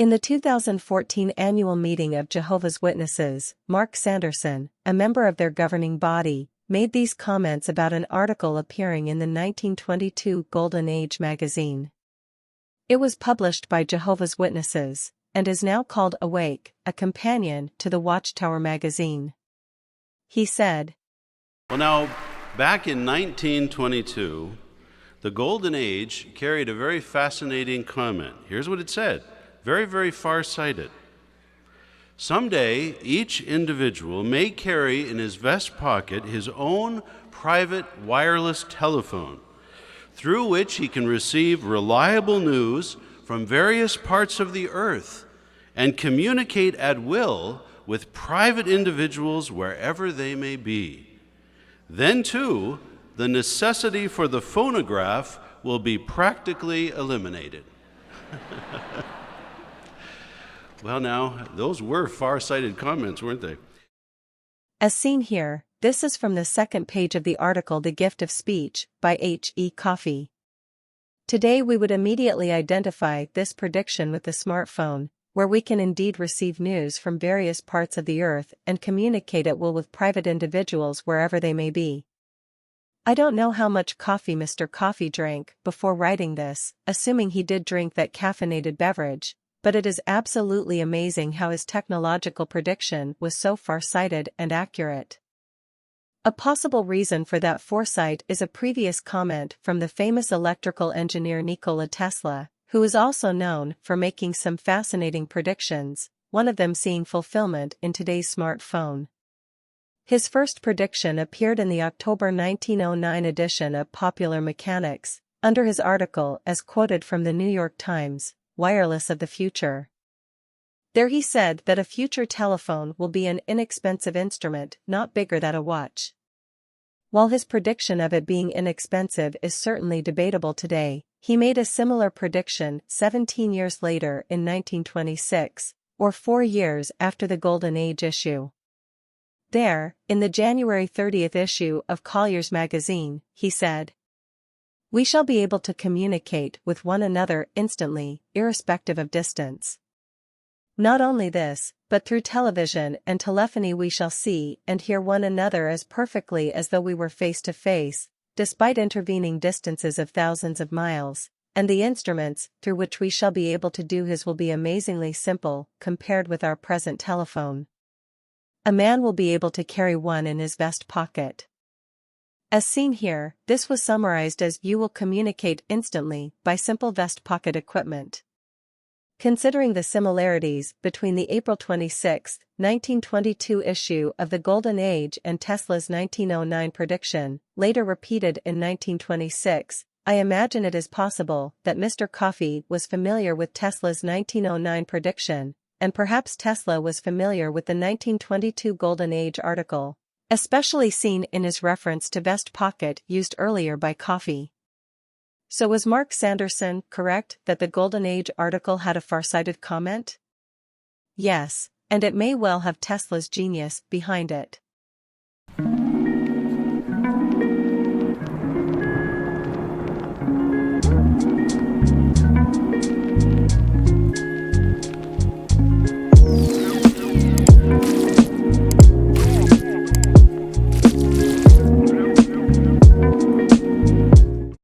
In the 2014 annual meeting of Jehovah's Witnesses, Mark Sanderson, a member of their governing body, made these comments about an article appearing in the 1922 Golden Age magazine. It was published by Jehovah's Witnesses, and is now called Awake, a companion to the Watchtower magazine. He said, Well, now, back in 1922, the Golden Age carried a very fascinating comment. Here's what it said. Very, very far-sighted. Someday, each individual may carry in his vest pocket his own private wireless telephone, through which he can receive reliable news from various parts of the earth and communicate at will with private individuals wherever they may be. Then, too, the necessity for the phonograph will be practically eliminated. Well, now, those were far-sighted comments, weren't they? As seen here, this is from the second page of the article The Gift of Speech, by H.E. Coffey. Today we would immediately identify this prediction with the smartphone, where we can indeed receive news from various parts of the earth and communicate at will with private individuals wherever they may be. I don't know how much coffee Mr. Coffey drank before writing this, assuming he did drink that caffeinated beverage, but it is absolutely amazing how his technological prediction was so far-sighted and accurate. A possible reason for that foresight is a previous comment from the famous electrical engineer Nikola Tesla, who is also known for making some fascinating predictions, one of them seeing fulfillment in today's smartphone. His first prediction appeared in the October 1909 edition of Popular Mechanics, under his article as quoted from the New York Times, Wireless of the Future. There he said that a future telephone will be an inexpensive instrument not bigger than a watch. While his prediction of it being inexpensive is certainly debatable today, he made a similar prediction 17 years later in 1926, or 4 years after the Golden Age issue. There, in the January 30th issue of Collier's magazine, he said, "We shall be able to communicate with one another instantly, irrespective of distance. Not only this, but through television and telephony we shall see and hear one another as perfectly as though we were face to face, despite intervening distances of thousands of miles, and the instruments through which we shall be able to do his will be amazingly simple compared with our present telephone. A man will be able to carry one in his vest pocket." As seen here, this was summarized as "you will communicate instantly by simple vest pocket equipment." Considering the similarities between the April 26, 1922 issue of the Golden Age and Tesla's 1909 prediction, later repeated in 1926, I imagine it is possible that Mr. Coffey was familiar with Tesla's 1909 prediction, and perhaps Tesla was familiar with the 1922 Golden Age article, especially seen in his reference to vest pocket used earlier by Coffey. So was Mark Sanderson correct that the Golden Age article had a far-sighted comment? Yes, and it may well have Tesla's genius behind it.